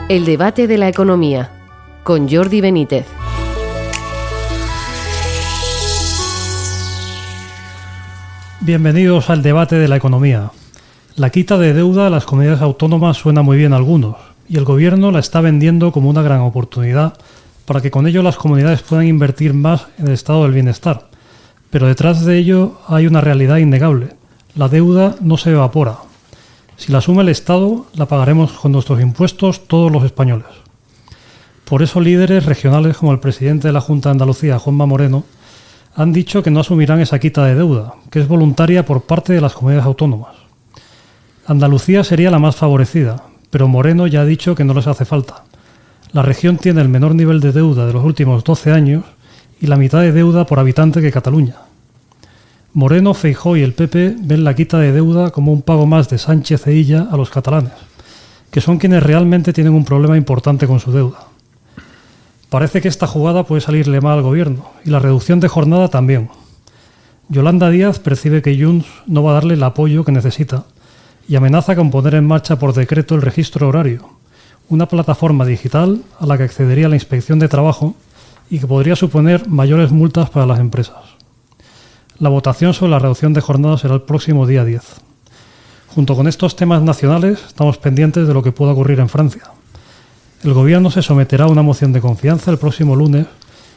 El debate de la economía, con Jordi Benítez. Bienvenidos al debate de la economía. La quita de deuda a las comunidades autónomas suena muy bien a algunos, y el gobierno la está vendiendo como una gran oportunidad para que con ello las comunidades puedan invertir más en el estado del bienestar. Pero detrás de ello hay una realidad innegable. La deuda no se evapora. Si la asume el Estado, la pagaremos con nuestros impuestos todos los españoles. Por eso líderes regionales como el presidente de la Junta de Andalucía, Juanma Moreno, han dicho que no asumirán esa quita de deuda, que es voluntaria por parte de las comunidades autónomas. Andalucía sería la más favorecida, pero Moreno ya ha dicho que no les hace falta. La región tiene el menor nivel de deuda de los últimos 12 años y la mitad de deuda por habitante que Cataluña. Moreno, Feijóo y el PP ven la quita de deuda como un pago más de Sánchez e Illa a los catalanes, que son quienes realmente tienen un problema importante con su deuda. Parece que esta jugada puede salirle mal al gobierno, y la reducción de jornada también. Yolanda Díaz percibe que Junts no va a darle el apoyo que necesita y amenaza con poner en marcha por decreto el registro horario, una plataforma digital a la que accedería la Inspección de Trabajo y que podría suponer mayores multas para las empresas. La votación sobre la reducción de jornada será el próximo día 10. Junto con estos temas nacionales, estamos pendientes de lo que pueda ocurrir en Francia. El Gobierno se someterá a una moción de confianza el próximo lunes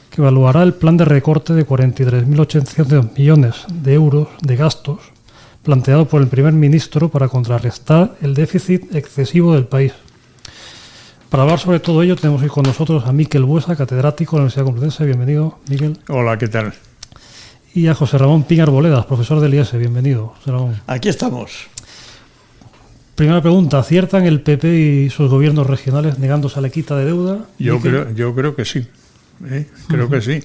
que evaluará el plan de recorte de 43.800 millones de euros de gastos planteado por el primer ministro para contrarrestar el déficit excesivo del país. Para hablar sobre todo ello tenemos hoy con nosotros a Miquel Buesa, catedrático de la Universidad Complutense. Bienvenido, Miquel. Hola, ¿qué tal? Y a José Ramón Pin Arboledas, profesor del IES. Bienvenido, José Ramón. Aquí estamos. Primera pregunta, ¿aciertan el PP y sus gobiernos regionales negándose a la quita de deuda? Yo creo que sí. Creo que sí.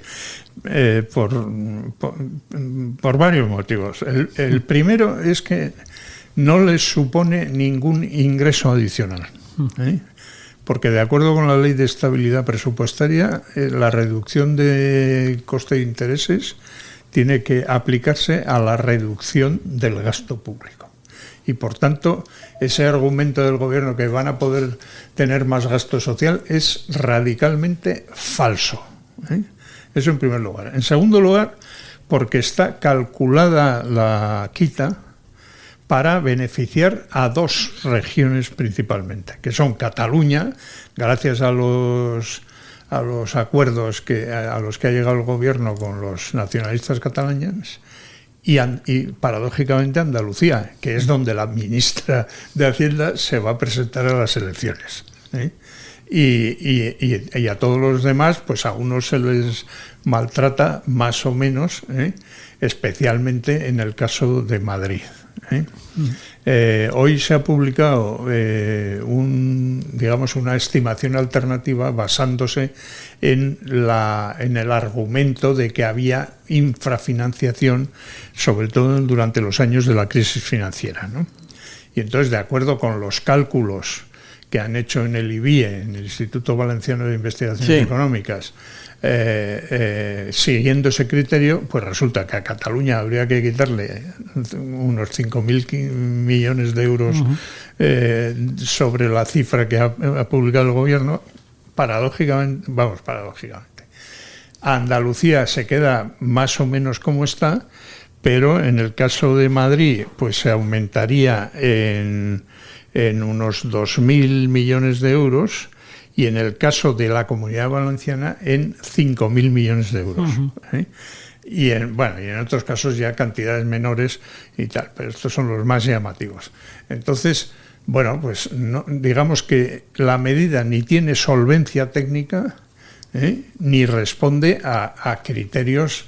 Por varios motivos. El primero es que no les supone ningún ingreso adicional. Porque de acuerdo con la Ley de Estabilidad Presupuestaria, la reducción de coste de intereses tiene que aplicarse a la reducción del gasto público. Y por tanto, ese argumento del gobierno que van a poder tener más gasto social es radicalmente falso. Eso en primer lugar. En segundo lugar, porque está calculada la quita para beneficiar a dos regiones principalmente, que son Cataluña, gracias a los acuerdos a los que ha llegado el gobierno con los nacionalistas catalanes, y paradójicamente Andalucía, que es donde la ministra de Hacienda se va a presentar a las elecciones. Y a todos los demás, pues a unos se les maltrata más o menos, especialmente en el caso de Madrid. Hoy se ha publicado una estimación alternativa basándose en el argumento de que había infrafinanciación, sobre todo durante los años de la crisis financiera, ¿no? Y entonces, de acuerdo con los cálculos que han hecho en el IBIE, en el Instituto Valenciano de Investigaciones Económicas, siguiendo ese criterio, pues resulta que a Cataluña habría que quitarle unos 5.000 millones de euros sobre la cifra que ha publicado el gobierno. Paradójicamente. A Andalucía se queda más o menos como está, pero en el caso de Madrid, pues se aumentaría en unos 2.000 millones de euros, y en el caso de la Comunidad Valenciana en 5.000 millones de euros. Y en otros casos ya cantidades menores y tal, pero estos son los más llamativos. Entonces, pues no, digamos que la medida ni tiene solvencia técnica, ni responde a criterios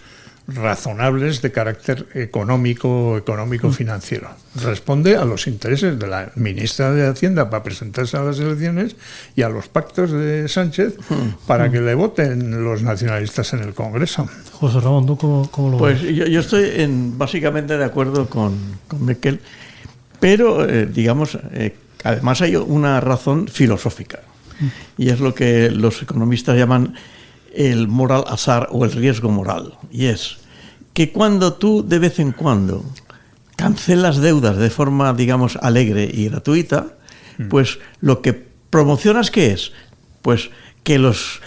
razonables de carácter económico-financiero. Responde a los intereses de la ministra de Hacienda para presentarse a las elecciones y a los pactos de Sánchez para que le voten los nacionalistas en el Congreso. José Ramón, ¿tú cómo lo ves? Pues yo estoy básicamente de acuerdo con Miquel, pero además hay una razón filosófica, y es lo que los economistas llaman el moral hazard o el riesgo moral, y es que cuando tú de vez en cuando cancelas deudas de forma, digamos, alegre y gratuita, pues lo que ¿Promocionas qué es? Pues que los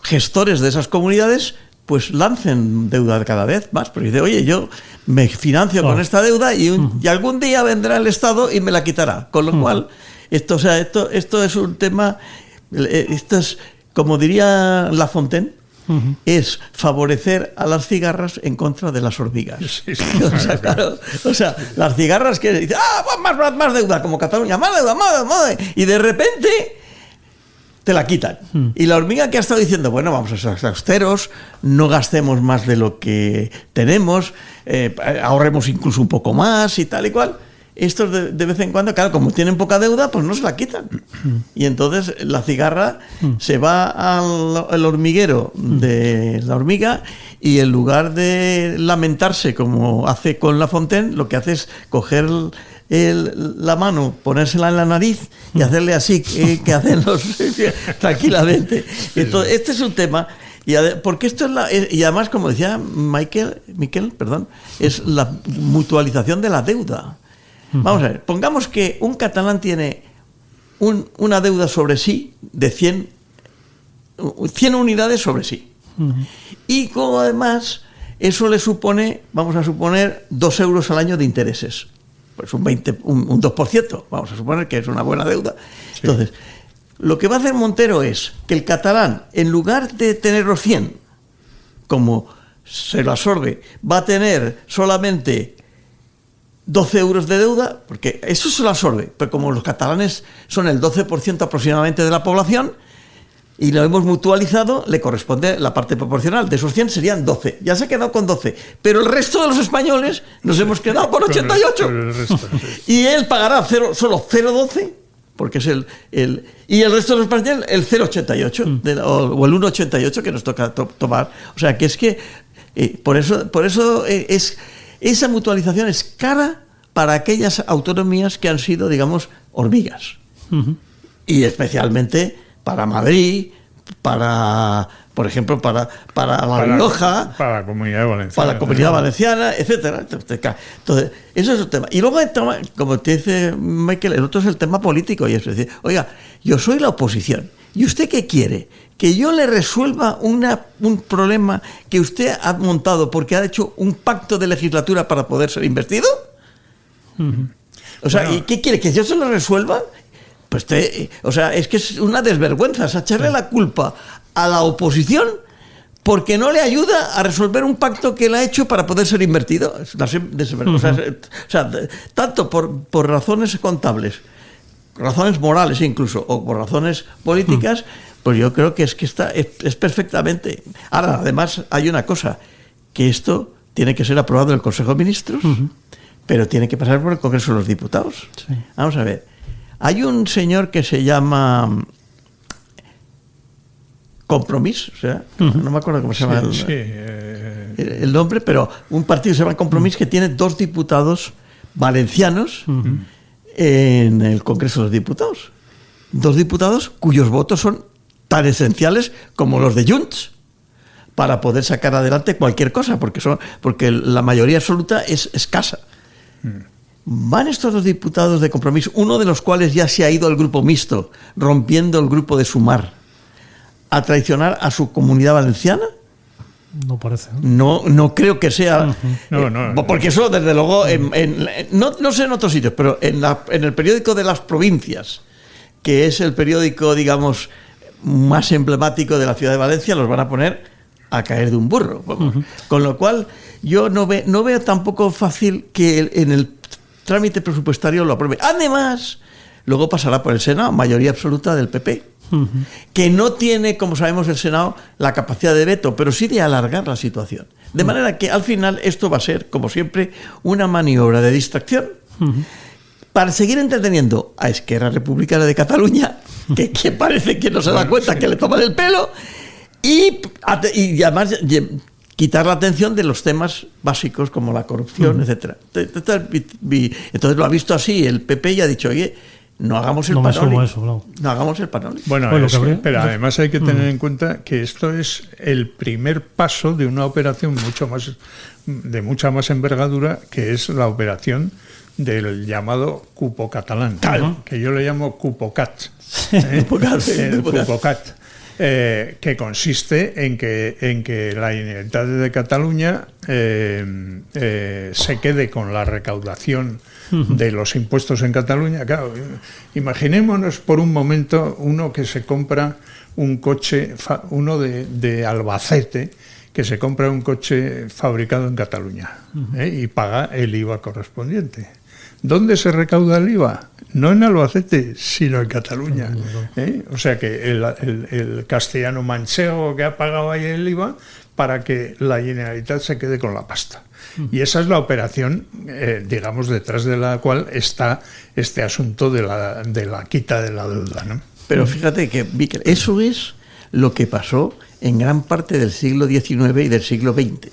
gestores de esas comunidades pues lancen deuda cada vez más, porque dice, oye, yo me financio con esta deuda y algún día vendrá el Estado y me la quitará. Con lo cual, esto es un tema, esto es, como diría La Fontaine, es favorecer a las cigarras en contra de las hormigas. Sí, Claro, las cigarras que dicen, más deuda, como Cataluña, más deuda, y de repente te la quitan. Y la hormiga que ha estado diciendo, bueno, vamos a ser austeros, no gastemos más de lo que tenemos, ahorremos incluso un poco más y tal y cual. Estos de vez en cuando, claro, como tienen poca deuda, pues no se la quitan. Y entonces la cigarra se va al hormiguero de la hormiga y en lugar de lamentarse como hace con La Fontaine, lo que hace es coger la mano, ponérsela en la nariz y hacerle así que hacen los tranquilamente. Entonces, este es un tema. Porque esto es y además, como decía Miquel, es la mutualización de la deuda. Vamos a ver, pongamos que un catalán tiene una deuda sobre sí de 100 unidades sobre sí. Y como además eso le supone, vamos a suponer, 2 euros al año de intereses. Pues un 2%, vamos a suponer que es una buena deuda. Sí. Entonces, lo que va a hacer Montero es que el catalán, en lugar de tener los 100, como se lo absorbe, va a tener solamente 12 euros de deuda, porque eso se lo absorbe, pero como los catalanes son el 12% aproximadamente de la población y lo hemos mutualizado, le corresponde la parte proporcional. De esos 100 serían 12. Ya se ha quedado con 12. Pero el resto de los españoles nos hemos quedado con 88. Con el resto, sí. Y él pagará solo 0,12, porque es y el resto de los españoles el 0,88 o el 1,88 que nos toca tomar. O sea, que es que por eso esa mutualización es cara para aquellas autonomías que han sido, digamos, hormigas. Y especialmente para Madrid, por ejemplo, para La Rioja, para la Comunidad Valenciana, para la Comunidad Valenciana, etcétera. Entonces, eso es el tema. Y luego, como te dice Miquel, el otro es el tema político, y es decir, oiga, yo soy la oposición, ¿y usted qué quiere? ¿Que yo le resuelva un problema que usted ha montado porque ha hecho un pacto de legislatura para poder ser investido? O sea, bueno, ¿y qué quiere? ¿Que yo se lo resuelva? Pues es que es una desvergüenza, o sea, echarle la culpa a la oposición porque no le ayuda a resolver un pacto que él ha hecho para poder ser invertido. Es una desvergüenza. O sea, tanto por razones contables, razones morales incluso, o por razones políticas, pues yo creo que es perfectamente. Ahora, además, hay una cosa, que esto tiene que ser aprobado en el Consejo de Ministros, pero tiene que pasar por el Congreso de los Diputados. Sí. Vamos a ver. Hay un señor que se llama Compromís, o sea, no me acuerdo cómo se llama el nombre, pero un partido se llama Compromís que tiene 2 diputados valencianos en el Congreso de los Diputados. 2 diputados cuyos votos son tan esenciales como los de Junts para poder sacar adelante cualquier cosa, porque la mayoría absoluta es escasa. Van estos 2 diputados de Compromís, uno de los cuales ya se ha ido al grupo mixto, rompiendo el grupo de Sumar, a traicionar a su Comunidad Valenciana. No parece. No creo que sea. Porque eso, desde luego, no sé en otros sitios, pero en el periódico de las provincias, que es el periódico, digamos, más emblemático de la ciudad de Valencia, los van a poner a caer de un burro. Con lo cual, yo no veo tampoco fácil que en el trámite presupuestario lo apruebe. Además, luego pasará por el Senado, mayoría absoluta del PP, que no tiene, como sabemos, el Senado la capacidad de veto, pero sí de alargar la situación. De manera que al final esto va a ser, como siempre, una maniobra de distracción para seguir entreteniendo a Esquerra Republicana de Cataluña, que parece que no se da cuenta que le toman el pelo, y además quitar la atención de los temas básicos como la corrupción, etcétera. Entonces lo ha visto así el PP y ha dicho, oye, no hagamos el panoli. No hagamos el panoli. Bueno, pero además hay que tener en cuenta que esto es el primer paso de una operación de mucha más envergadura, que es la operación del llamado cupo catalán, Claro. que yo le llamo cupocat. El cupocat. Que consiste en que la Generalitat de Cataluña se quede con la recaudación de los impuestos en Cataluña. Claro, imaginémonos por un momento uno que se compra un coche, uno de Albacete, que se compra un coche fabricado en Cataluña y paga el IVA correspondiente. ¿Dónde se recauda el IVA? No en Albacete, sino en Cataluña. O sea que el castellano manchego que ha pagado ahí el IVA para que la Generalitat se quede con la pasta. Y esa es la operación, digamos, detrás de la cual está este asunto de la quita de la deuda, ¿no? Pero fíjate que, Víctor, eso es lo que pasó en gran parte del siglo XIX y del siglo XX.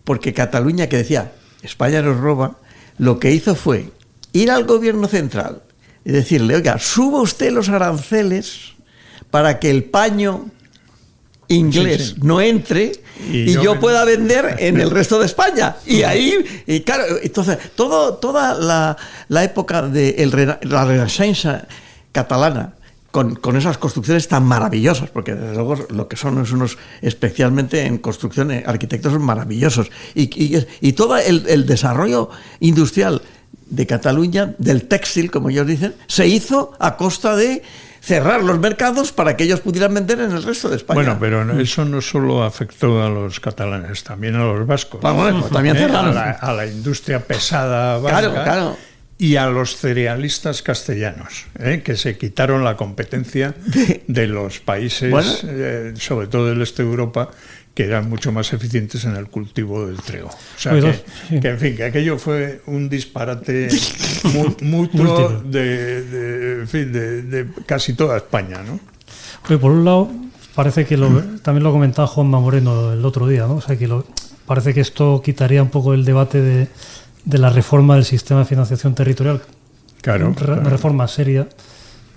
Porque Cataluña, que decía, España nos roba, lo que hizo fue ir al gobierno central y decirle, oiga, suba usted los aranceles para que el paño inglés no entre y yo pueda vender en el resto de España. Y ahí, y claro, entonces, toda la época de la Renaixença catalana, con esas construcciones tan maravillosas, porque desde luego lo que son es unos, especialmente en construcción, arquitectos son maravillosos, y todo el desarrollo industrial de Cataluña, del textil, como ellos dicen, se hizo a costa de cerrar los mercados para que ellos pudieran vender en el resto de España. Bueno, pero eso no solo afectó a los catalanes, también a los vascos. Bueno, también cerraron. A la industria pesada vasca. Claro. Y a los cerealistas castellanos, que se quitaron la competencia de los países, sobre todo del este de Europa, que eran mucho más eficientes en el cultivo del trigo. O sea, que en fin, que aquello fue un disparate mutuo de casi toda España, ¿no? Oye, por un lado, parece que también lo comentaba Juanma Moreno el otro día, ¿no? O sea, que parece que esto quitaría un poco el debate de la reforma del sistema de financiación territorial. Claro. Una reforma seria,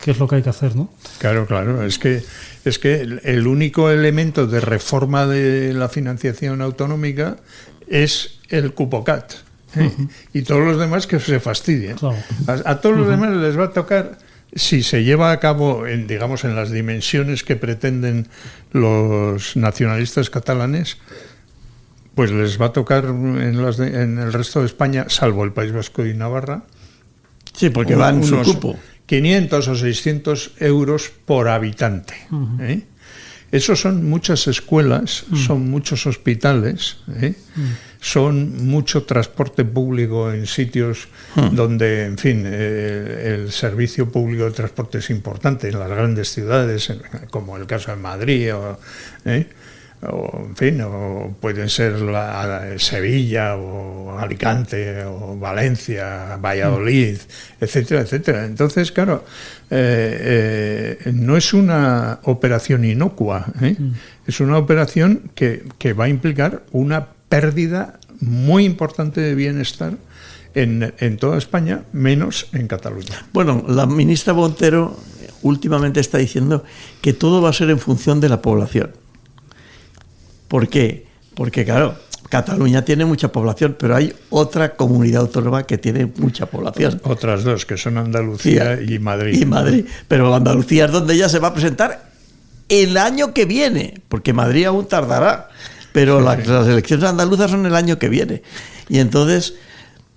que es lo que hay que hacer, ¿no? Claro. Es que el único elemento de reforma de la financiación autonómica es el cupocat. Y todos los demás que se fastidien. Claro. A todos los demás les va a tocar, si se lleva a cabo en las dimensiones que pretenden los nacionalistas catalanes, pues les va a tocar en el resto de España, salvo el País Vasco y Navarra. Sí, porque van en su cupo. 500 o 600 euros por habitante. Eso son muchas escuelas, son muchos hospitales, son mucho transporte público en sitios donde, en fin, el servicio público de transporte es importante, en las grandes ciudades, como el caso de Madrid, o en fin, o pueden ser Sevilla o Alicante o Valencia, Valladolid, etcétera, etcétera. Entonces, claro, no es una operación inocua, es una operación que va a implicar una pérdida muy importante de bienestar en toda España, menos en Cataluña. Bueno, la ministra Montero últimamente está diciendo que todo va a ser en función de la población. ¿Por qué? Porque, claro, Cataluña tiene mucha población, pero hay otra comunidad autónoma que tiene mucha población. Otras dos, que son Andalucía y Madrid. Y Madrid. Pero Andalucía es donde ella se va a presentar el año que viene, porque Madrid aún tardará. Pero las elecciones andaluzas son el año que viene. Y entonces,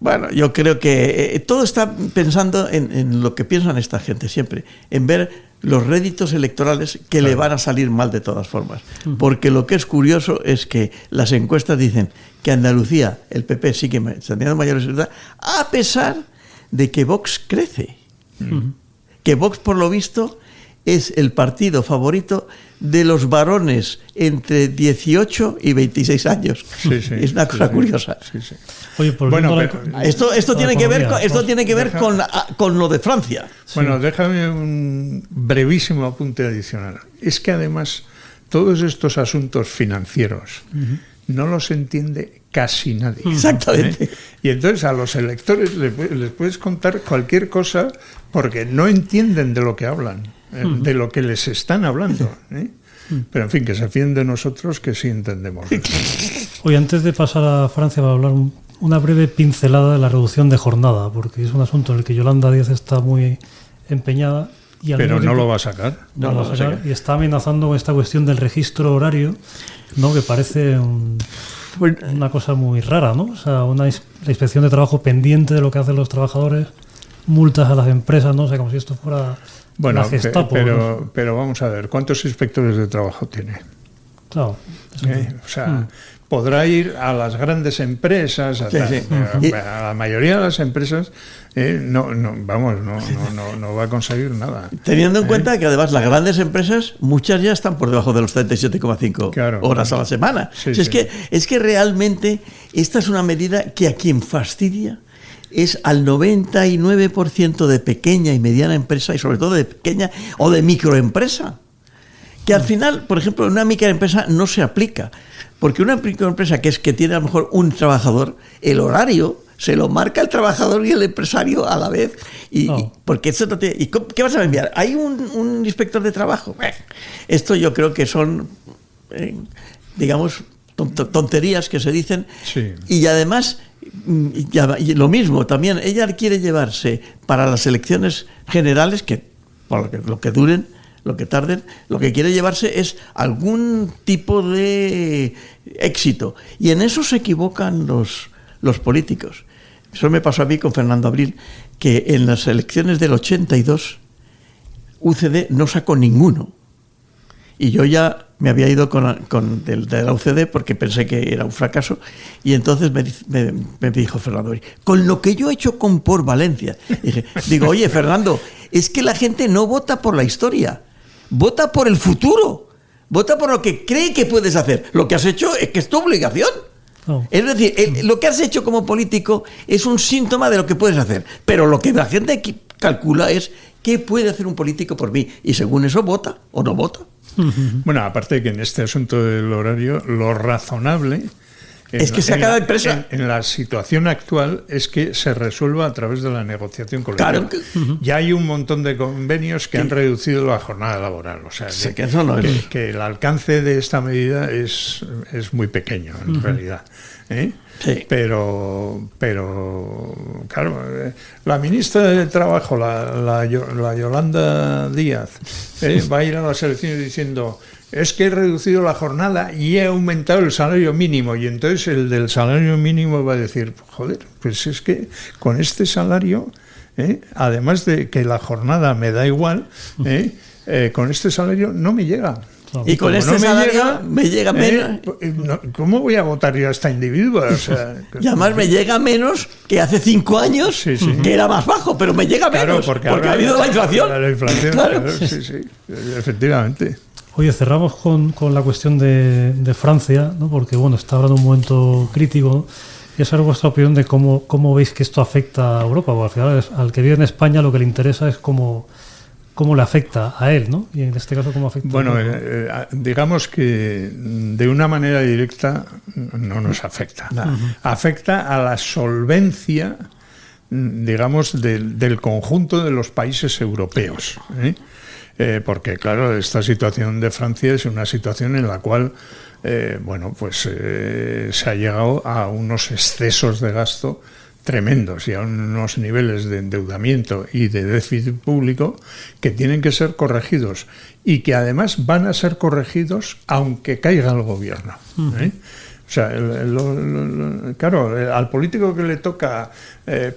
bueno, yo creo que todo está pensando en lo que piensan esta gente siempre, en ver los réditos electorales que le van a salir mal de todas formas. Porque lo que es curioso es que las encuestas dicen que Andalucía, el PP sigue teniendo mayor resultado, a pesar de que Vox crece. Que Vox, por lo visto, es el partido favorito de los varones entre 18 y 26 años. Es una cosa curiosa. Oye, bueno, esto tiene que ver con lo de Francia. Bueno, déjame un brevísimo apunte adicional. Es que además todos estos asuntos financieros no los entiende casi nadie. Exactamente. Y entonces a los electores les puedes contar cualquier cosa porque no entienden de lo que hablan, de lo que les están hablando. Pero en fin, que se fíen de nosotros, que sí entendemos. Hoy, antes de pasar a Francia, va a hablar una breve pincelada de la reducción de jornada, porque es un asunto en el que Yolanda Díaz está muy empeñada. Pero no lo va a sacar. No lo va a sacar. Y está amenazando con esta cuestión del registro horario, ¿no? Que parece una cosa muy rara, ¿no? O sea, la inspección de trabajo pendiente de lo que hacen los trabajadores, multas a las empresas, ¿no? O sea, como si esto fuera la Gestapo. Pero vamos a ver, ¿cuántos inspectores de trabajo tiene? Claro. O sea, podrá ir a las grandes empresas, a la mayoría de las empresas no va a conseguir nada. Teniendo en cuenta que además las grandes empresas, muchas ya están por debajo de los 37,5 horas a la semana. Es que realmente esta es una medida que a quien fastidia es al 99% de pequeña y mediana empresa, y sobre todo de pequeña o de microempresa. Que al final, por ejemplo, en una microempresa no se aplica, porque una microempresa que tiene a lo mejor un trabajador, el horario se lo marca el trabajador y el empresario a la vez. Porque eso no tiene, ¿qué vas a enviar? ¿Hay un inspector de trabajo? Esto yo creo que son, digamos, tonterías que se dicen. Sí. Y además, y lo mismo, también ella quiere llevarse para las elecciones generales, que por lo que duren, lo que tarden, lo que quiere llevarse es algún tipo de éxito. Y en eso se equivocan los políticos. Eso me pasó a mí con Fernando Abril, que en las elecciones del 82 UCD no sacó ninguno. Y yo ya me había ido de la UCD porque pensé que era un fracaso. Y entonces me dijo Fernando Abril, con lo que yo he hecho con Por Valencia. Digo, oye, Fernando, es que la gente no vota por la historia, vota por el futuro, vota por lo que cree que puedes hacer. Lo que has hecho es que es tu obligación. Es decir, lo que has hecho como político es un síntoma de lo que puedes hacer, pero lo que la gente calcula es qué puede hacer un político por mí, y según eso vota o no vota. Bueno, aparte de que en este asunto del horario, lo razonable es que sea cada empresa. En la situación actual es que se resuelva a través de la negociación colectiva. Claro que, ya hay un montón de convenios que han reducido la jornada laboral. O sea, que el alcance de esta medida es muy pequeño, en realidad. Sí. Pero claro, la ministra de Trabajo, la Yolanda Díaz, va a ir a las elecciones diciendo: es que he reducido la jornada y he aumentado el salario mínimo. Y entonces el del salario mínimo va a decir: joder, pues es que con este salario, además de que la jornada me da igual, con este salario no me llega. Y con este salario me llega menos. ¿Cómo voy a votar yo a esta individua? O sea, y además me llega menos que hace 5 años, que era más bajo, pero me llega menos, porque ha habido la inflación. La inflación, claro, sí, efectivamente. Oye, cerramos con la cuestión de Francia, ¿no? Porque bueno, está ahora en un momento crítico. Y saber vuestra opinión de cómo veis que esto afecta a Europa, porque al final al que vive en España lo que le interesa es cómo le afecta a él, ¿no? Y en este caso, ¿cómo afecta? Bueno, digamos que de una manera directa no nos afecta. Afecta a la solvencia, digamos, del conjunto de los países europeos, porque, claro, esta situación de Francia es una situación en la cual, se ha llegado a unos excesos de gasto tremendos y a unos niveles de endeudamiento y de déficit público que tienen que ser corregidos y que además van a ser corregidos aunque caiga el gobierno. O sea, claro, al político que le toca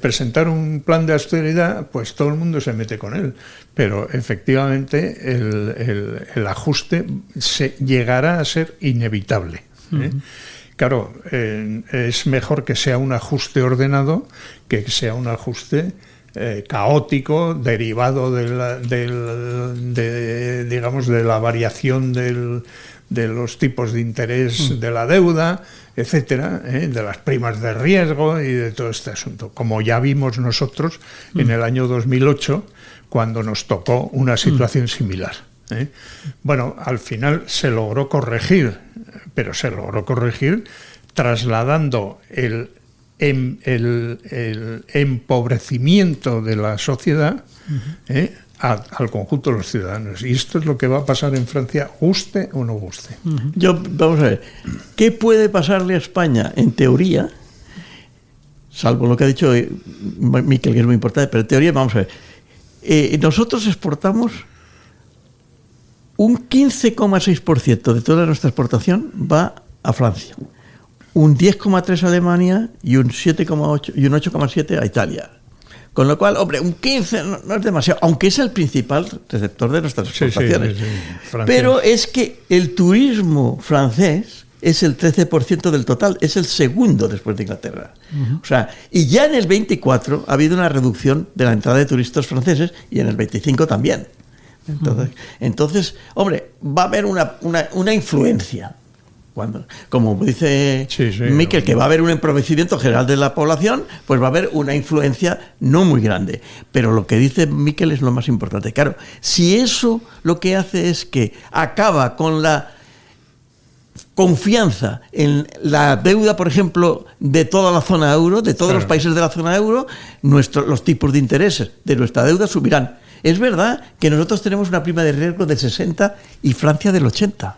presentar un plan de austeridad, pues todo el mundo se mete con él. Pero efectivamente el ajuste llegará a ser inevitable. Claro, es mejor que sea un ajuste ordenado que sea un ajuste caótico, derivado de la variación de los tipos de interés de la deuda, etcétera, de las primas de riesgo y de todo este asunto. Como ya vimos nosotros en el año 2008, cuando nos tocó una situación similar. Bueno, al final se logró corregir, pero se logró corregir trasladando el empobrecimiento de la sociedad al conjunto de los ciudadanos. Y esto es lo que va a pasar en Francia, guste o no guste. Vamos a ver, ¿qué puede pasarle a España en teoría salvo lo que ha dicho Miquel, que es muy importante, pero en teoría, vamos a ver, nosotros exportamos un 15,6% de toda nuestra exportación va a Francia, un 10,3% a Alemania y un 7,8 y un 8,7% a Italia. Con lo cual, hombre, un 15 no es demasiado, aunque es el principal receptor de nuestras exportaciones. Sí. Pero es que el turismo francés es el 13% del total, es el segundo después de Inglaterra. O sea, y ya en el 24 ha habido una reducción de la entrada de turistas franceses y en el 25 también. Entonces, hombre, va a haber una influencia. Como dice Miquel, que va a haber un empobrecimiento general de la población, pues va a haber una influencia no muy grande. Pero lo que dice Miquel es lo más importante. Claro, si eso lo que hace es que acaba con la confianza en la deuda, por ejemplo, de toda la zona euro, de todos los países de la zona euro, los tipos de intereses de nuestra deuda subirán. Es verdad que nosotros tenemos una prima de riesgo del 60 y Francia del 80.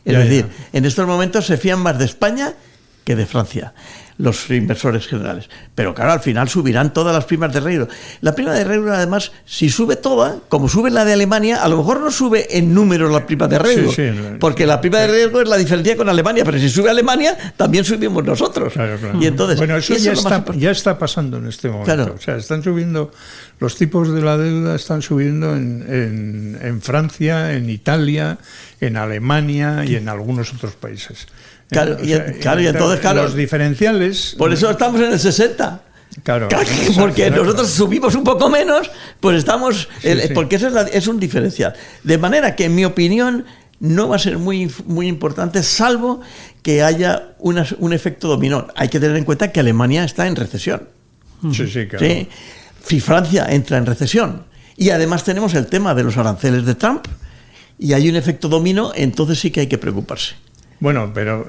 Es decir, en estos momentos se fían más de España que de Francia, los inversores generales. Pero claro, al final subirán todas las primas de riesgo. La prima de riesgo, además, si sube toda, como sube la de Alemania, a lo mejor no sube en números la prima de riesgo, porque la prima de riesgo es la diferencia con Alemania, pero si sube Alemania, también subimos nosotros. Claro. Y entonces, bueno, eso ya está pasando en este momento. Claro. O sea, están subiendo, los tipos de la deuda están subiendo en Francia, en Italia, en Alemania y en algunos otros países. Claro, y entonces, los diferenciales... Por eso estamos en el 60. Claro. Porque nosotros subimos un poco menos, pues estamos... Porque eso es un diferencial. De manera que, en mi opinión, no va a ser muy, muy importante, salvo que haya un efecto dominó. Hay que tener en cuenta que Alemania está en recesión. Sí, claro. ¿Sí? Si Francia entra en recesión. Y además tenemos el tema de los aranceles de Trump, y hay un efecto dominó, entonces sí que hay que preocuparse. Bueno, pero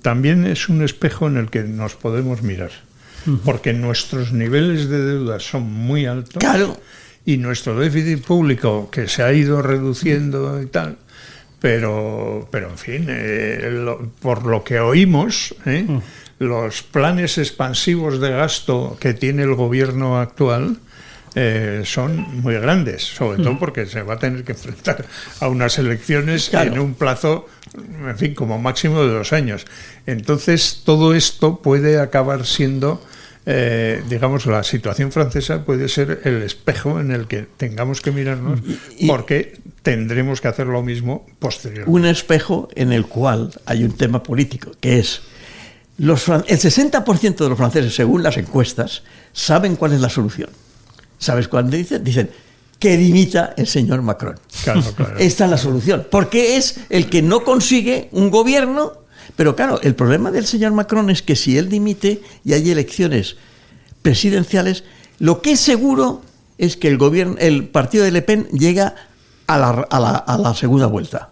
también es un espejo en el que nos podemos mirar, porque nuestros niveles de deuda son muy altos. Claro. Y nuestro déficit público, que se ha ido reduciendo y tal, pero en fin, por lo que oímos, los planes expansivos de gasto que tiene el gobierno actual son muy grandes, sobre todo porque se va a tener que enfrentar a unas elecciones en un plazo, en fin, como máximo de 2 años. Entonces, todo esto puede acabar siendo, digamos, la situación francesa puede ser el espejo en el que tengamos que mirarnos, porque tendremos que hacer lo mismo posteriormente. Un espejo en el cual hay un tema político, que es el 60% de los franceses, según las encuestas, saben cuál es la solución. ¿Sabes cuándo dicen? Dicen que dimita el señor Macron. Claro. Esta es la solución. Porque es el que no consigue un gobierno. Pero claro, el problema del señor Macron es que si él dimite y hay elecciones presidenciales, lo que es seguro es que el partido de Le Pen llega a la segunda vuelta.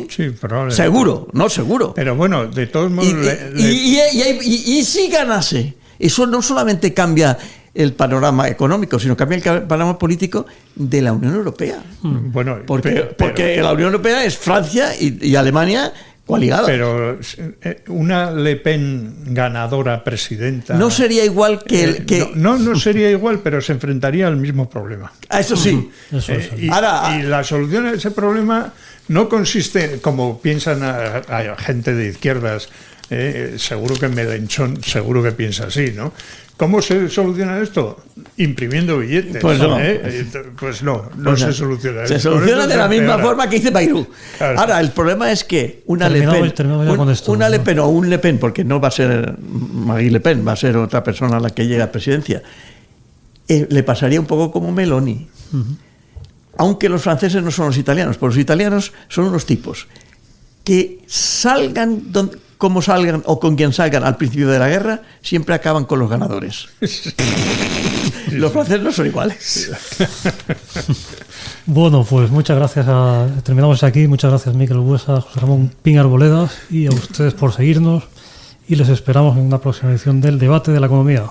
Sí, probablemente. Seguro, no seguro. Pero bueno, de todos modos... Y si ganase, eso no solamente cambia el panorama económico, sino cambia el panorama político de la Unión Europea. Bueno, porque la Unión Europea es Francia y Alemania coaligadas. Pero una Le Pen ganadora presidenta... No sería igual que... No sería igual, pero se enfrentaría al mismo problema. Eso sí. Y la solución a ese problema no consiste, como piensan a gente de izquierdas, seguro que Mélenchon seguro que piensa así, ¿no? ¿Cómo se soluciona esto? Imprimiendo billetes. Pues no. Pues no se soluciona. Se soluciona de la misma forma que dice Bayrou. Claro. Ahora, el problema es que una Le Pen o un Le Pen, porque no va a ser Marie Le Pen, va a ser otra persona a la que llegue a presidencia, le pasaría un poco como Meloni. Aunque los franceses no son los italianos, porque los italianos son unos tipos que salgan como salgan o con quien salgan al principio de la guerra, siempre acaban con los ganadores. Los franceses no son iguales. Bueno, pues muchas gracias. Terminamos aquí. Muchas gracias, Miquel Buesa, José Ramón Pin Arboledas, y a ustedes por seguirnos. Y les esperamos en una próxima edición del Debate de la Economía.